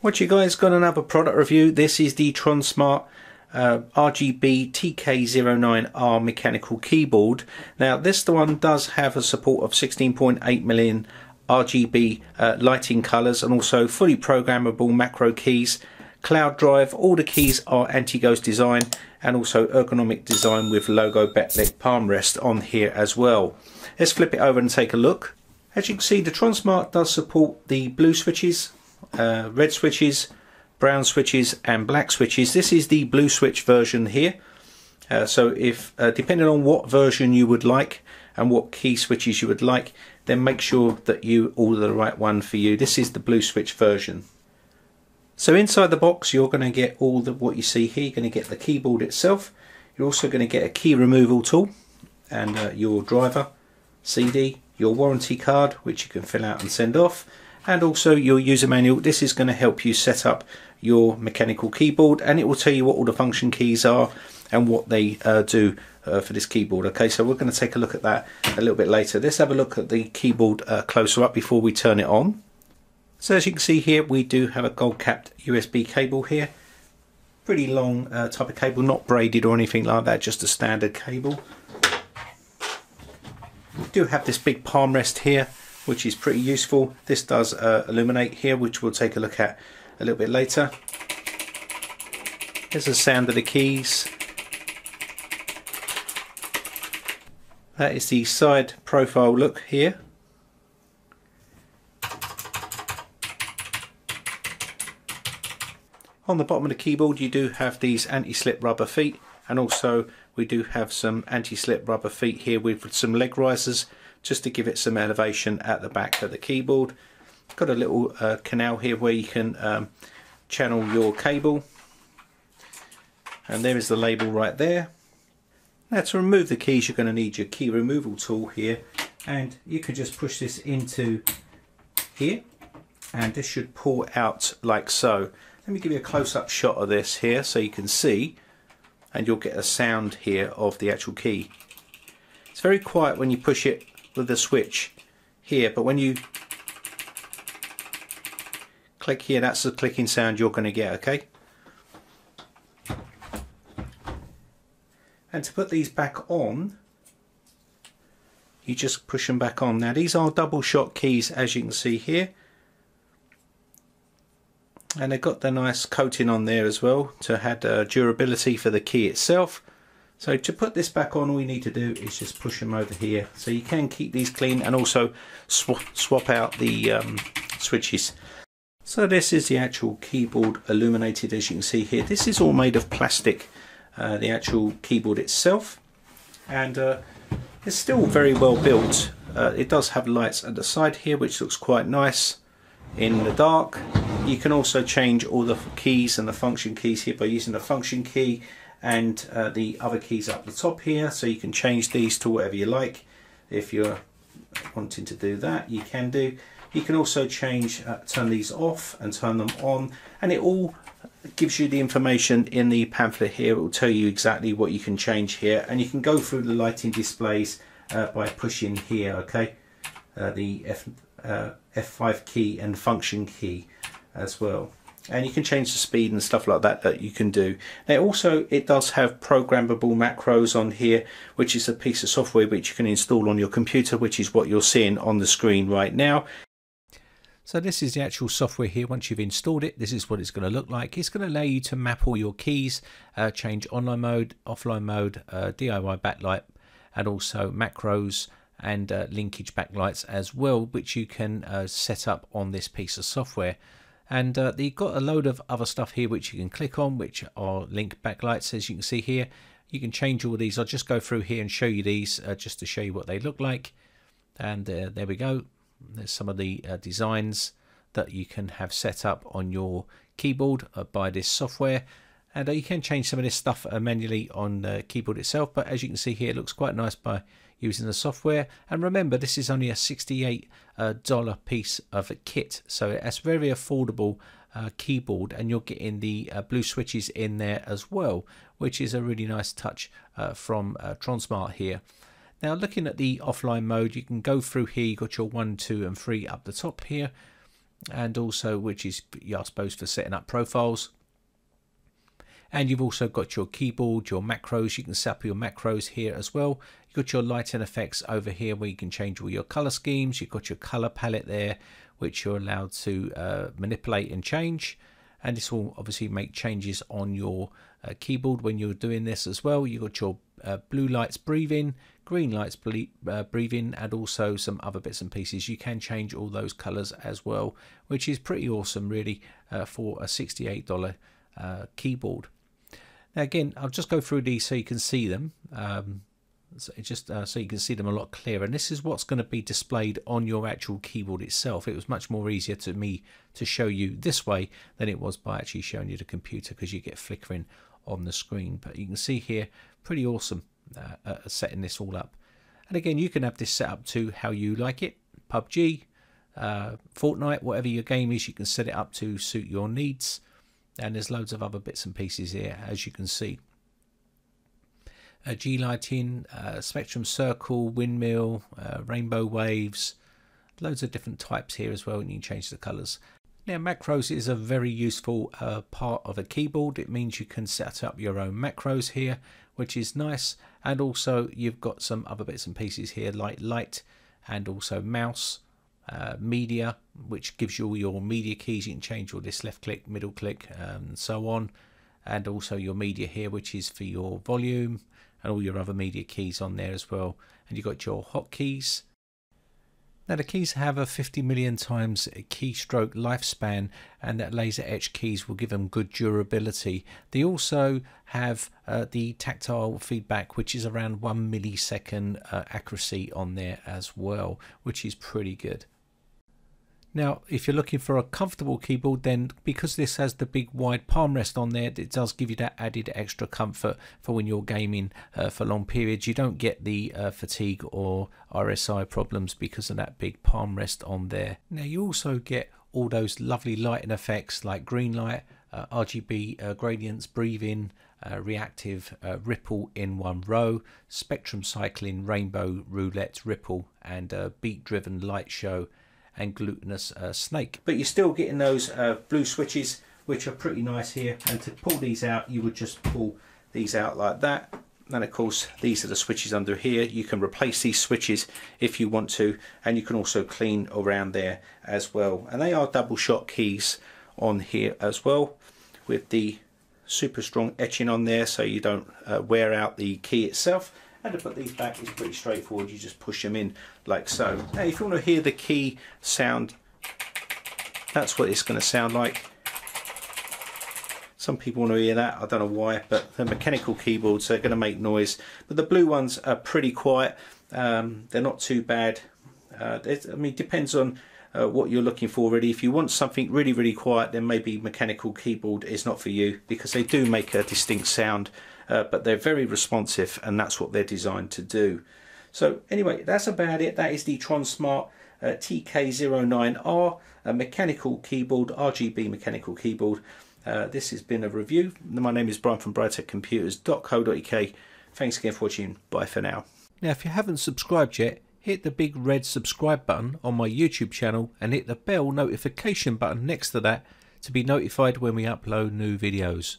What you guys, got another product review. This is the Tronsmart RGB TK09R Mechanical Keyboard. Now this one does have a support of 16.8 million RGB lighting colours and also fully programmable macro keys, cloud drive. All the keys are anti-ghost design and also ergonomic design with logo backlit palm rest on here as well. Let's flip it over and take a look. As you can see, the Tronsmart does support the blue switches, red switches, brown switches and black switches. This is the blue switch version here. So if depending on what version you would like and what key switches you would like, then make sure that you order the right one for you. This is the blue switch version. So inside the box you're going to get all what you see here. You're going to get the keyboard itself. You're also going to get a key removal tool and your driver, CD, your warranty card which you can fill out and send off, and also your user manual. This is going to help you set up your mechanical keyboard, and it will tell you what all the function keys are and what they do for this keyboard. Okay, so we're going to take a look at that a little bit later. Let's have a look at the keyboard closer up before we turn it on. So as you can see here, we do have a gold capped USB cable here. Pretty long type of cable, not braided or anything like that, just a standard cable. We do have this big palm rest here, which is pretty useful. This does illuminate here, which we'll take a look at a little bit later. Here's the sound of the keys. That is the side profile look here. On the bottom of the keyboard you do have these anti-slip rubber feet, and also we do have some anti-slip rubber feet here with some leg risers just to give it some elevation at the back of the keyboard. Got a little canal here where you can channel your cable, and there is the label right there. Now to remove the keys you're going to need your key removal tool here, and you can just push this into here and this should pull out like so. Let me give you a close-up shot of this here so you can see, and you'll get a sound here of the actual key. It's very quiet when you push it with the switch here, but when you click here, that's the clicking sound you're going to get. Okay, and to put these back on, you just push them back on. Now these are double shot keys, as you can see here, and they've got the nice coating on there as well to add durability for the key itself. So to put this back on, all you need to do is just push them over here. So you can keep these clean and also swap out the switches. So this is the actual keyboard illuminated, as you can see here. This is all made of plastic, the actual keyboard itself, and it's still very well built. It does have lights at the side here which looks quite nice in the dark. You can also change all the keys and the function keys here by using the function key and the other keys up the top here, so you can change these to whatever you like. If you're wanting to do that, you can do. You can also change, turn these off and turn them on, and it all gives you the information in the pamphlet here. It will tell you exactly what you can change here, and you can go through the lighting displays by pushing here. Okay, the F5 key and function key as well, and you can change the speed and stuff like that you can do. Now also it does have programmable macros on here, which is a piece of software which you can install on your computer, which is what you're seeing on the screen right now. So this is the actual software here. Once you've installed it, this is what it's going to look like. It's going to allow you to map all your keys, change online mode, offline mode, DIY backlight, and also macros and linkage backlights as well, which you can set up on this piece of software. And you've got a load of other stuff here which you can click on, which are link backlights, as you can see here. You can change all these. I'll just go through here and show you these just to show you what they look like. And there we go. There's some of the designs that you can have set up on your keyboard by this software. And you can change some of this stuff manually on the keyboard itself, but as you can see here, it looks quite nice by using the software. And remember, this is only a $68 piece of a kit, so it's very affordable keyboard, and you're getting the blue switches in there as well, which is a really nice touch from Tronsmart here. Now looking at the offline mode, you can go through here. You've got your 1, 2 and 3 up the top here, and also which is, I suppose, for setting up profiles. And you've also got your keyboard, your macros. You can set up your macros here as well. You've got your lighting effects over here where you can change all your color schemes. You've got your color palette there, which you're allowed to manipulate and change. And this will obviously make changes on your keyboard when you're doing this as well. You've got your blue lights breathe in, green lights breathe in, and also some other bits and pieces. You can change all those colors as well, which is pretty awesome really for a $68 keyboard. Now again, I'll just go through these so you can see them, so you can see them a lot clearer. And this is what's going to be displayed on your actual keyboard itself. It was much more easier to me to show you this way than it was by actually showing you the computer, because you get flickering on the screen. But you can see here, pretty awesome setting this all up. And again, you can have this set up to how you like it. PUBG, Fortnite, whatever your game is, you can set it up to suit your needs. And there's loads of other bits and pieces here, as you can see. G lighting, spectrum circle, windmill, rainbow waves, loads of different types here as well, and you can change the colors. Now macros is a very useful part of a keyboard. It means you can set up your own macros here, which is nice. And also you've got some other bits and pieces here like light and also mouse. Media, which gives you all your media keys. You can change all this left click, middle click, and so on. And also your media here, which is for your volume, and all your other media keys on there as well. And you've got your hotkeys. Now the keys have a 50 million times keystroke lifespan, and that laser etch keys will give them good durability. They also have the tactile feedback, which is around 1 millisecond accuracy on there as well, which is pretty good. Now, if you're looking for a comfortable keyboard, then because this has the big wide palm rest on there, it does give you that added extra comfort for when you're gaming for long periods. You don't get the fatigue or RSI problems because of that big palm rest on there. Now, you also get all those lovely lighting effects like green light, RGB gradients, breathe in, reactive ripple in one row, spectrum cycling, rainbow roulette ripple, and beat driven light show, and glutinous snake. But you're still getting those blue switches, which are pretty nice here. And to pull these out, you would just pull these out like that. And of course, these are the switches under here. You can replace these switches if you want to, and you can also clean around there as well. And they are double shot keys on here as well, with the super strong etching on there, so you don't wear out the key itself. And to put these back is pretty straightforward. You just push them in like so. Now if you want to hear the key sound, that's what it's going to sound like. Some people want to hear that, I don't know why, but the mechanical keyboards are going to make noise. But the blue ones are pretty quiet. They're not too bad. I mean, it depends on what you're looking for really. If you want something really, really quiet, then maybe mechanical keyboard is not for you, because they do make a distinct sound. But they're very responsive, and that's what they're designed to do. So anyway, that's about it. That is the Tronsmart TK09R mechanical keyboard, RGB mechanical keyboard. This has been a review. My name is Brian from briteccomputers.co.uk. Thanks again for watching. Bye for now. Now, if you haven't subscribed yet, hit the big red subscribe button on my YouTube channel and hit the bell notification button next to that to be notified when we upload new videos.